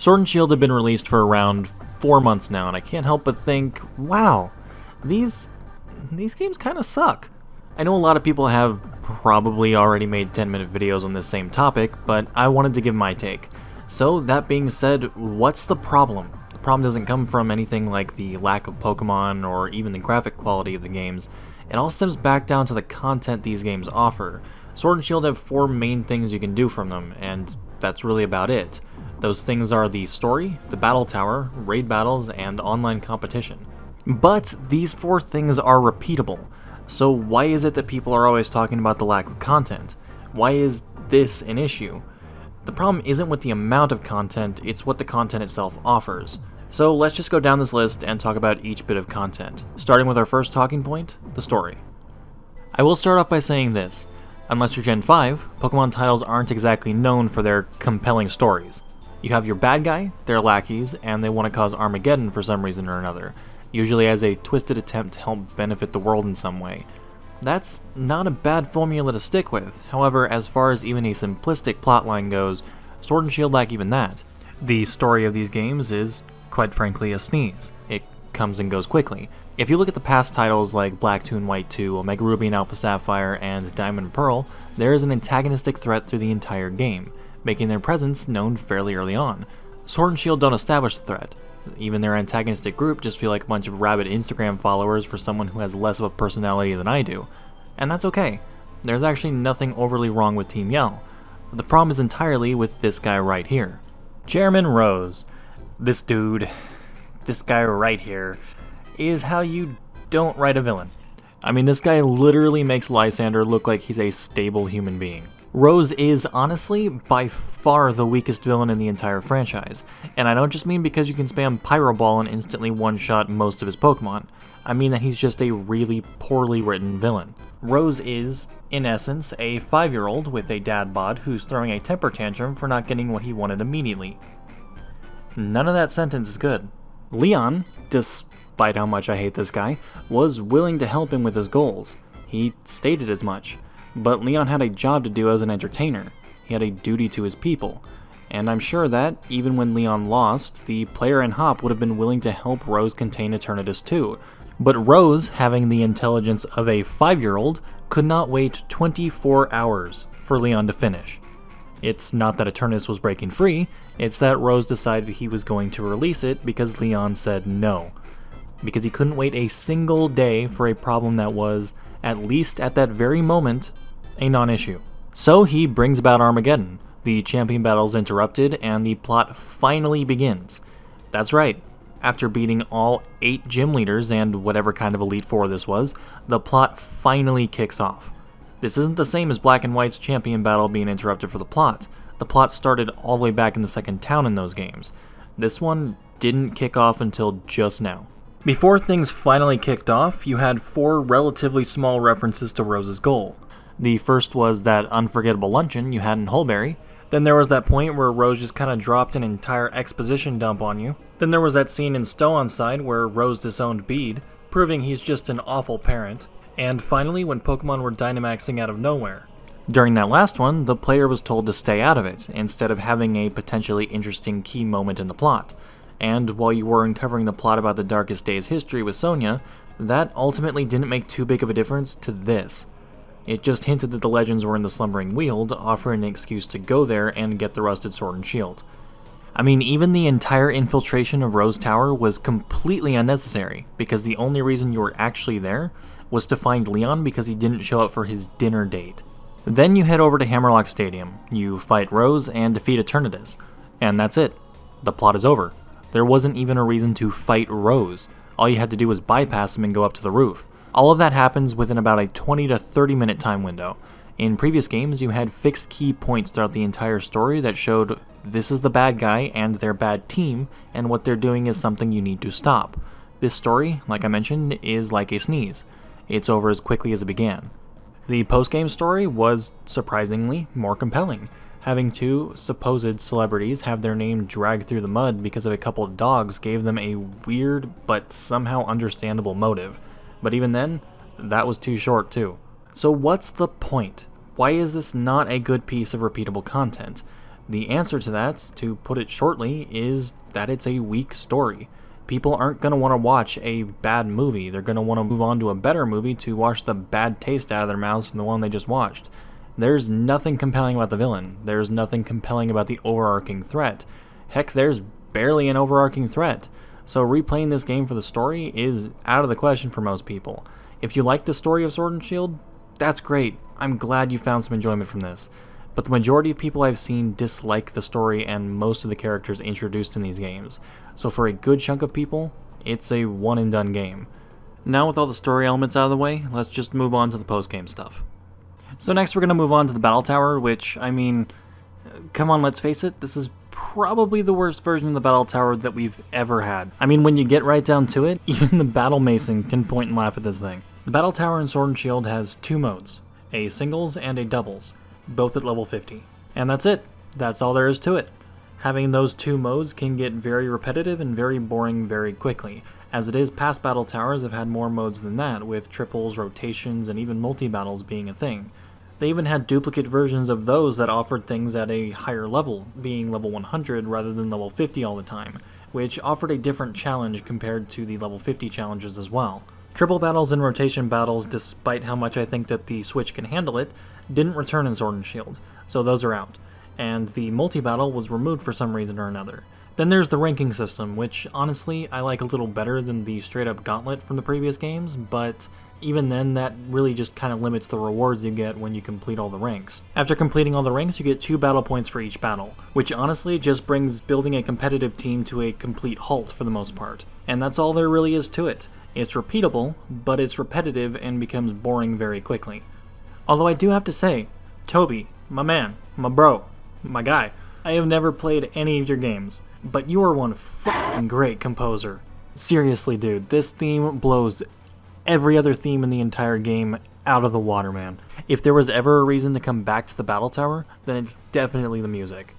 Sword and Shield have been released for around 4 months now, and I can't help but think, wow, these games kind of suck. I know a lot of people have probably already made 10-minute videos on this same topic, but I wanted to give my take. So that being said, what's the problem? The problem doesn't come from anything like the lack of Pokemon or even the graphic quality of the games. It all stems back down to the content these games offer. Sword and Shield have 4 main things you can do from them, and that's really about it. Those things are the story, the battle tower, raid battles, and online competition. But these 4 things are repeatable. So why is it that people are always talking about the lack of content? Why is this an issue? The problem isn't with the amount of content, it's what the content itself offers. So let's just go down this list and talk about each bit of content, starting with our first talking point, the story. I will start off by saying this. Unless you're Gen 5, Pokemon titles aren't exactly known for their compelling stories. You have your bad guy, their lackeys, and they want to cause Armageddon for some reason or another, usually as a twisted attempt to help benefit the world in some way. That's not a bad formula to stick with. However, as far as even a simplistic plotline goes, Sword and Shield lack even that. The story of these games is, quite frankly, a sneeze. It comes and goes quickly. If you look at the past titles like Black 2 and White 2, Omega Ruby and Alpha Sapphire, and Diamond and Pearl, there is an antagonistic threat through the entire game, making their presence known fairly early on. Sword and Shield don't establish the threat. Even their antagonistic group just feel like a bunch of rabid Instagram followers for someone who has less of a personality than I do. And that's okay. There's actually nothing overly wrong with Team Yell. The problem is entirely with this guy right here. Chairman Rose. This guy right here, is how you don't write a villain. I mean, this guy literally makes Lysander look like he's a stable human being. Rose is, honestly, by far the weakest villain in the entire franchise, and I don't just mean because you can spam Pyro Ball and instantly one-shot most of his Pokemon. I mean that he's just a really poorly written villain. Rose is, in essence, a 5-year-old with a dad bod who's throwing a temper tantrum for not getting what he wanted immediately. None of that sentence is good. Leon, despite how much I hate this guy, was willing to help him with his goals. He stated as much. But Leon had a job to do as an entertainer. He had a duty to his people. And I'm sure that, even when Leon lost, the player and Hop would have been willing to help Rose contain Eternatus too. But Rose, having the intelligence of a 5-year-old, could not wait 24 hours for Leon to finish. It's not that Eternatus was breaking free, it's that Rose decided he was going to release it because Leon said no. Because he couldn't wait a single day for a problem that was, at least at that very moment, a non-issue. So he brings about Armageddon. The champion battle is interrupted and the plot finally begins. That's right. After beating all 8 gym leaders and whatever kind of Elite Four this was, the plot finally kicks off. This isn't the same as Black and White's champion battle being interrupted for the plot. The plot started all the way back in the second town in those games. This one didn't kick off until just now. Before things finally kicked off, you had 4 relatively small references to Rose's goal. The first was that unforgettable luncheon you had in Hulberry. Then there was that point where Rose just kind of dropped an entire exposition dump on you. Then there was that scene in Stow-on-Side where Rose disowned Bede, proving he's just an awful parent. And finally, when Pokemon were Dynamaxing out of nowhere. During that last one, the player was told to stay out of it, instead of having a potentially interesting key moment in the plot. And while you were uncovering the plot about the Darkest Days history with Sonia, that ultimately didn't make too big of a difference to this. It just hinted that the legends were in the Slumbering Weald, offering an excuse to go there and get the rusted Sword and Shield. I mean, even the entire infiltration of Rose Tower was completely unnecessary, because the only reason you were actually there was to find Leon because he didn't show up for his dinner date. Then you head over to Hammerlock Stadium, you fight Rose and defeat Eternatus, and that's it. The plot is over. There wasn't even a reason to fight Rose. All you had to do was bypass him and go up to the roof. All of that happens within about a 20 to 30 minute time window. In previous games, you had fixed key points throughout the entire story that showed this is the bad guy and their bad team, and what they're doing is something you need to stop. This story, like I mentioned, is like a sneeze. It's over as quickly as it began. The post-game story was surprisingly more compelling, having 2 supposed celebrities have their name dragged through the mud because of a couple of dogs gave them a weird but somehow understandable motive. But even then, that was too short too. So what's the point? Why is this not a good piece of repeatable content? The answer to that, to put it shortly, is that it's a weak story. People aren't going to want to watch a bad movie. They're going to want to move on to a better movie to wash the bad taste out of their mouths from the one they just watched. There's nothing compelling about the villain. There's nothing compelling about the overarching threat. Heck, there's barely an overarching threat. So replaying this game for the story is out of the question for most people. If you like the story of Sword and Shield, that's great. I'm glad you found some enjoyment from this. But the majority of people I've seen dislike the story and most of the characters introduced in these games. So for a good chunk of people, it's a one and done game. Now with all the story elements out of the way, let's just move on to the post-game stuff. So next we're going to move on to the Battle Tower, which, I mean, come on, let's face it, this is probably the worst version of the Battle Tower that we've ever had. I mean, when you get right down to it, even the Battle Mason can point and laugh at this thing. The Battle Tower in Sword and Shield has two modes, a singles and a doubles, both at level 50. And that's it. That's all there is to it. Having those two modes can get very repetitive and very boring very quickly. As it is, past Battle Towers have had more modes than that, with triples, rotations, and even multi-battles being a thing. They even had duplicate versions of those that offered things at a higher level, being level 100 rather than level 50 all the time, which offered a different challenge compared to the level 50 challenges as well. Triple battles and rotation battles, despite how much I think that the Switch can handle it, didn't return in Sword and Shield, so those are out, and the multi-battle was removed for some reason or another. Then there's the ranking system, which honestly I like a little better than the straight-up gauntlet from the previous games, but even then that really just kind of limits the rewards you get when you complete all the ranks. After completing all the ranks, you get 2 battle points for each battle, which honestly just brings building a competitive team to a complete halt for the most part. And that's all there really is to it. It's repeatable, but it's repetitive and becomes boring very quickly. Although I do have to say, Toby, my man, my bro, my guy, I have never played any of your games, but you are one fucking great composer. Seriously, dude, this theme blows every other theme in the entire game out of the water, man. If there was ever a reason to come back to the Battle Tower, then it's definitely the music.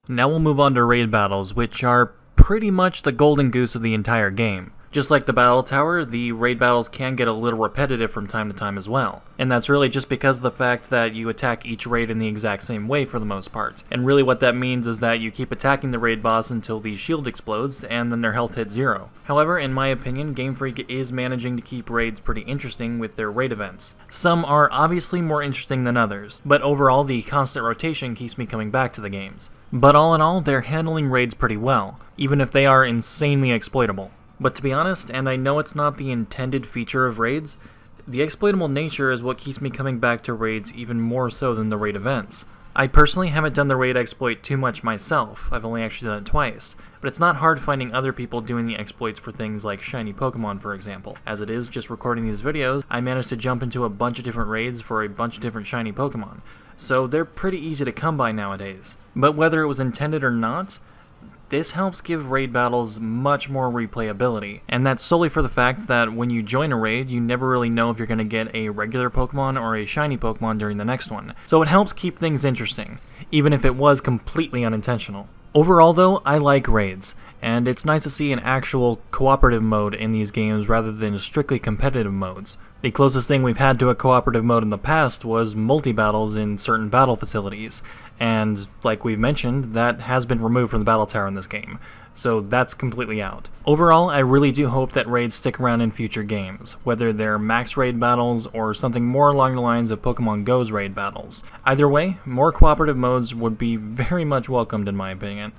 Now we'll move on to raid battles, which are pretty much the golden goose of the entire game. Just like the Battle Tower, the raid battles can get a little repetitive from time to time as well. And that's really just because of the fact that you attack each raid in the exact same way for the most part. And really what that means is that you keep attacking the raid boss until the shield explodes and then their health hits 0. However, in my opinion, Game Freak is managing to keep raids pretty interesting with their raid events. Some are obviously more interesting than others, but overall the constant rotation keeps me coming back to the games. But all in all, they're handling raids pretty well, even if they are insanely exploitable. But to be honest, and I know it's not the intended feature of raids, the exploitable nature is what keeps me coming back to raids even more so than the raid events. I personally haven't done the raid exploit too much myself, I've only actually done it twice, but it's not hard finding other people doing the exploits for things like shiny Pokemon, for example. As it is, just recording these videos, I managed to jump into a bunch of different raids for a bunch of different shiny Pokemon, so they're pretty easy to come by nowadays. But whether it was intended or not, this helps give raid battles much more replayability, and that's solely for the fact that when you join a raid, you never really know if you're going to get a regular Pokemon or a shiny Pokemon during the next one. So it helps keep things interesting, even if it was completely unintentional. Overall though, I like raids, and it's nice to see an actual cooperative mode in these games rather than strictly competitive modes. The closest thing we've had to a cooperative mode in the past was multi-battles in certain battle facilities, and like we've mentioned, that has been removed from the Battle Tower in this game, so that's completely out. Overall, I really do hope that raids stick around in future games, whether they're max raid battles or something more along the lines of Pokemon Go's raid battles. Either way, more cooperative modes would be very much welcomed in my opinion.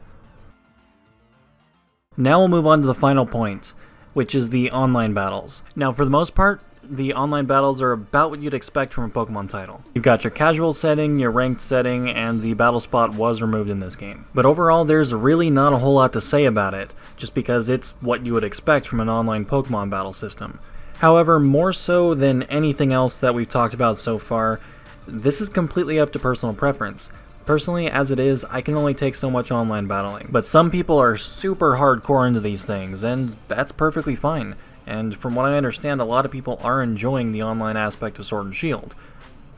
Now we'll move on to the final point, which is the online battles. Now for the most part, the online battles are about what you'd expect from a Pokemon title. You've got your casual setting, your ranked setting, and the battle spot was removed in this game. But overall, there's really not a whole lot to say about it, just because it's what you would expect from an online Pokemon battle system. However, more so than anything else that we've talked about so far, this is completely up to personal preference. Personally, as it is, I can only take so much online battling, but some people are super hardcore into these things, and that's perfectly fine. And from what I understand, a lot of people are enjoying the online aspect of Sword and Shield,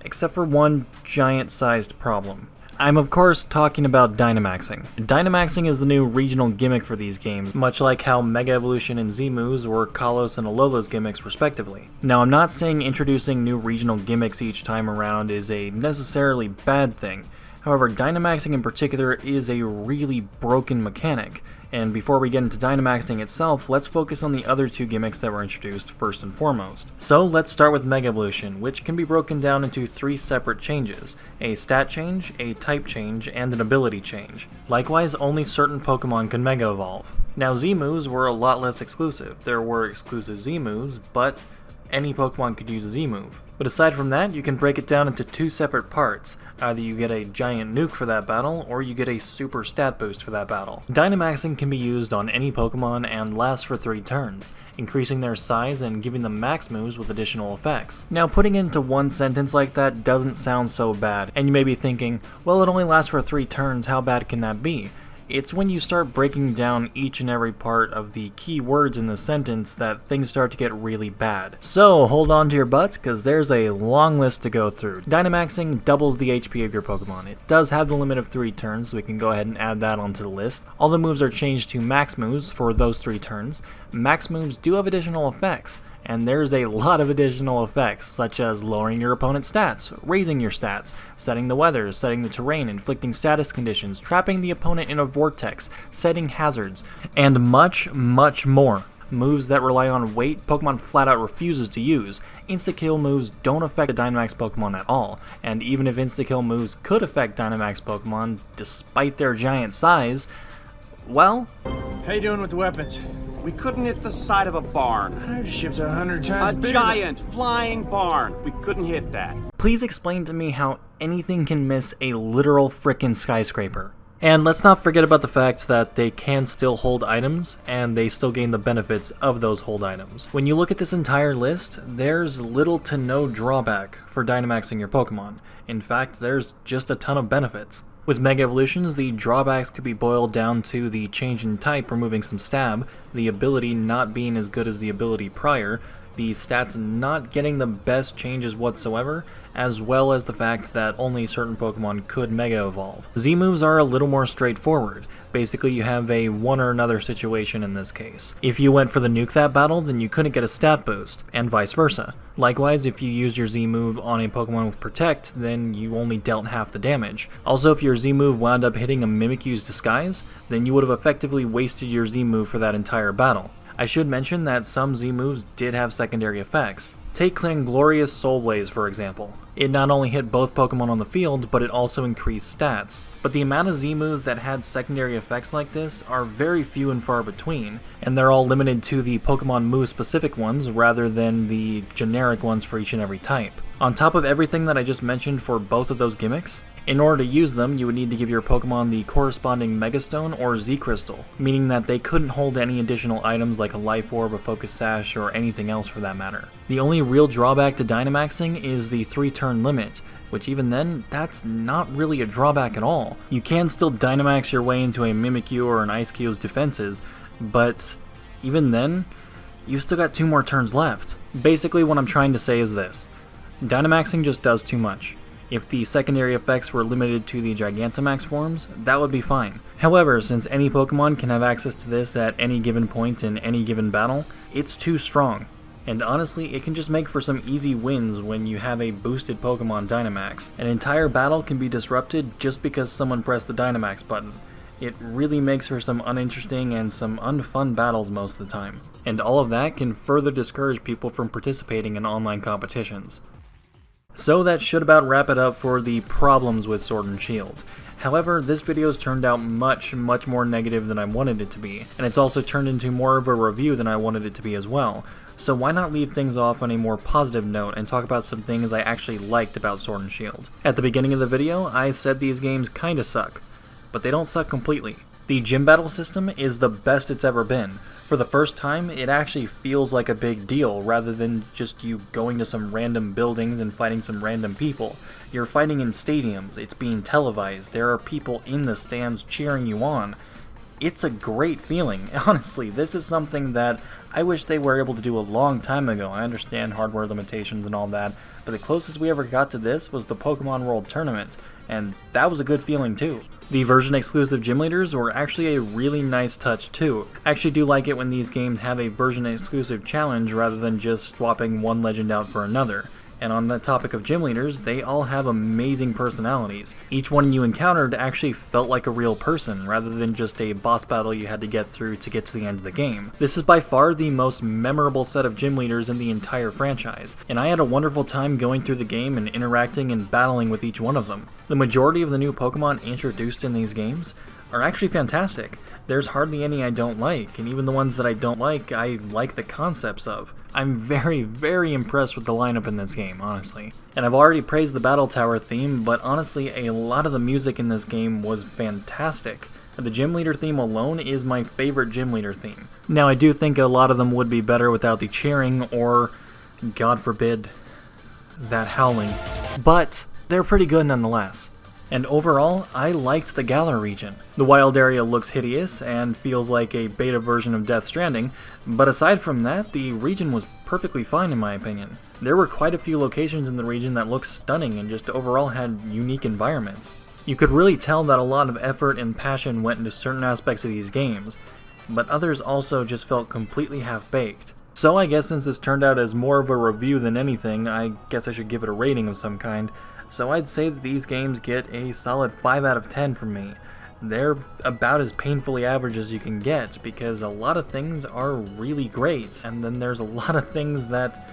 except for one giant-sized problem. I'm of course talking about Dynamaxing. Dynamaxing is the new regional gimmick for these games, much like how Mega Evolution and Z-Moves were Kalos and Alola's gimmicks respectively. Now I'm not saying introducing new regional gimmicks each time around is a necessarily bad thing. However, Dynamaxing in particular is a really broken mechanic, and before we get into Dynamaxing itself, let's focus on the other two gimmicks that were introduced first and foremost. So let's start with Mega Evolution, which can be broken down into 3 separate changes: a stat change, a type change, and an ability change. Likewise, only certain Pokemon can Mega Evolve. Now, Z-moves were a lot less exclusive. There were exclusive Z-moves, but any Pokemon could use a Z-move. But aside from that, you can break it down into 2 separate parts. Either you get a giant nuke for that battle, or you get a super stat boost for that battle. Dynamaxing can be used on any Pokemon and lasts for 3 turns, increasing their size and giving them max moves with additional effects. Now, putting it into one sentence like that doesn't sound so bad, and you may be thinking, well, it only lasts for 3 turns, how bad can that be? It's when you start breaking down each and every part of the key words in the sentence that things start to get really bad. So hold on to your butts, because there's a long list to go through. Dynamaxing doubles the HP of your Pokemon. It does have the limit of 3 turns, so we can go ahead and add that onto the list. All the moves are changed to max moves for those 3 turns. Max moves do have additional effects, and there's a lot of additional effects, such as lowering your opponent's stats, raising your stats, setting the weather, setting the terrain, inflicting status conditions, trapping the opponent in a vortex, setting hazards, and much, much more. Moves that rely on weight, Pokemon flat out refuses to use. Insta-kill moves don't affect the Dynamax Pokemon at all, and even if insta-kill moves could affect Dynamax Pokemon, despite their giant size, well... How you doing with the weapons? We couldn't hit the side of a barn. Our ship's 100 times A bigger. giant flying barn. We couldn't hit that. Please explain to me how anything can miss a literal frickin' skyscraper. And let's not forget about the fact that they can still hold items, and they still gain the benefits of those hold items. When you look at this entire list, there's little to no drawback for Dynamaxing your Pokemon. In fact, there's just a ton of benefits. With Mega Evolutions, the drawbacks could be boiled down to the change in type removing some stab, the ability not being as good as the ability prior, the stats not getting the best changes whatsoever, as well as the fact that only certain Pokemon could Mega Evolve. Z-moves are a little more straightforward. Basically, you have a one or another situation in this case. If you went for the nuke that battle, then you couldn't get a stat boost, and vice versa. Likewise, if you used your Z-move on a Pokemon with Protect, then you only dealt half the damage. Also, if your Z-move wound up hitting a Mimikyu's Disguise, then you would have effectively wasted your Z-move for that entire battle. I should mention that some Z-moves did have secondary effects. Take Clanglorious Soul Blaze, for example. It not only hit both Pokemon on the field, but it also increased stats. But the amount of Z-moves that had secondary effects like this are very few and far between, and they're all limited to the Pokemon move-specific ones rather than the generic ones for each and every type. On top of everything that I just mentioned for both of those gimmicks, in order to use them, you would need to give your Pokemon the corresponding Megastone or Z-Crystal, meaning that they couldn't hold any additional items like a Life Orb, a Focus Sash, or anything else for that matter. The only real drawback to Dynamaxing is the 3-turn limit, which even then, that's not really a drawback at all. You can still Dynamax your way into a Mimikyu or an Ice-Kyu's defenses, but even then, you've still got 2 more turns left. Basically, what I'm trying to say is this. Dynamaxing just does too much. If the secondary effects were limited to the Gigantamax forms, that would be fine. However, since any Pokemon can have access to this at any given point in any given battle, it's too strong. And honestly, it can just make for some easy wins when you have a boosted Pokemon Dynamax. An entire battle can be disrupted just because someone pressed the Dynamax button. It really makes for some uninteresting and some unfun battles most of the time. And all of that can further discourage people from participating in online competitions. So that should about wrap it up for the problems with Sword and Shield. However, this video's turned out much more negative than I wanted it to be, and it's also turned into more of a review than I wanted it to be as well. So why not leave things off on a more positive note and talk about some things I actually liked about Sword and Shield. At the beginning of the video, I said these games kinda suck, but they don't suck completely. The gym battle system is the best it's ever been. For the first time, it actually feels like a big deal, rather than just you going to some random buildings and fighting some random people. You're fighting in stadiums, it's being televised, there are people in the stands cheering you on. It's a great feeling. Honestly, this is something that I wish they were able to do a long time ago. I understand hardware limitations and all that, but the closest we ever got to this was the Pokemon World Tournament, and that was a good feeling too. The version-exclusive gym leaders were actually a really nice touch too. I actually do like it when these games have a version-exclusive challenge rather than just swapping one legend out for another. And on the topic of gym leaders, they all have amazing personalities. Each one you encountered actually felt like a real person, rather than just a boss battle you had to get through to get to the end of the game. This is by far the most memorable set of gym leaders in the entire franchise, and I had a wonderful time going through the game and interacting and battling with each one of them. The majority of the new Pokemon introduced in these games are actually fantastic. There's hardly any I don't like, and even the ones that I don't like, I like the concepts of. I'm very, very impressed with the lineup in this game, honestly. And I've already praised the Battle Tower theme, but honestly, a lot of the music in this game was fantastic. The Gym Leader theme alone is my favorite Gym Leader theme. Now, I do think a lot of them would be better without the cheering or, God forbid, that howling. But they're pretty good nonetheless. And overall, I liked the Galar region. The wild area looks hideous and feels like a beta version of Death Stranding, but aside from that, the region was perfectly fine in my opinion. There were quite a few locations in the region that looked stunning and just overall had unique environments. You could really tell that a lot of effort and passion went into certain aspects of these games, but others also just felt completely half-baked. So I guess since this turned out as more of a review than anything, I guess I should give it a rating of some kind. So I'd say that these games get a solid 5 out of 10 from me. They're about as painfully average as you can get, because a lot of things are really great, and then there's a lot of things that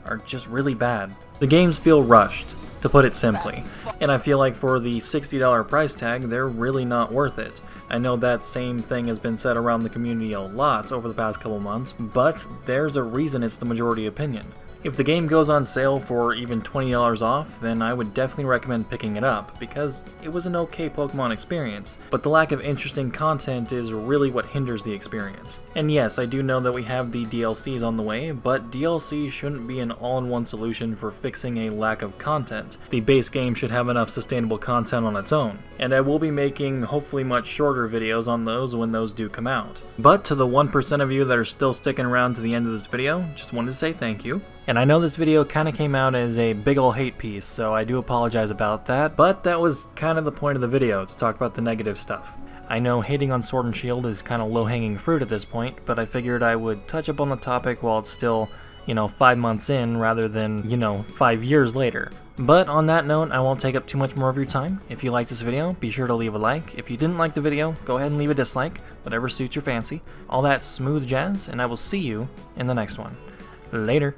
are just really bad. The games feel rushed, to put it simply, and I feel like for the $60 price tag, they're really not worth it. I know that same thing has been said around the community a lot over the past couple months, but there's a reason it's the majority opinion. If the game goes on sale for even $20 off, then I would definitely recommend picking it up, because it was an okay Pokemon experience, but the lack of interesting content is really what hinders the experience. And yes, I do know that we have the DLCs on the way, but DLC shouldn't be an all-in-one solution for fixing a lack of content. The base game should have enough sustainable content on its own, and I will be making hopefully much shorter videos on those when those do come out. But to the 1% of you that are still sticking around to the end of this video, just wanted to say thank you. And I know this video kind of came out as a big ol' hate piece, so I do apologize about that, but that was kind of the point of the video, to talk about the negative stuff. I know hating on Sword and Shield is kind of low-hanging fruit at this point, but I figured I would touch up on the topic while it's still, 5 months in rather than, 5 years later. But on that note, I won't take up too much more of your time. If you liked this video, be sure to leave a like. If you didn't like the video, go ahead and leave a dislike, whatever suits your fancy. All that smooth jazz, and I will see you in the next one. Later.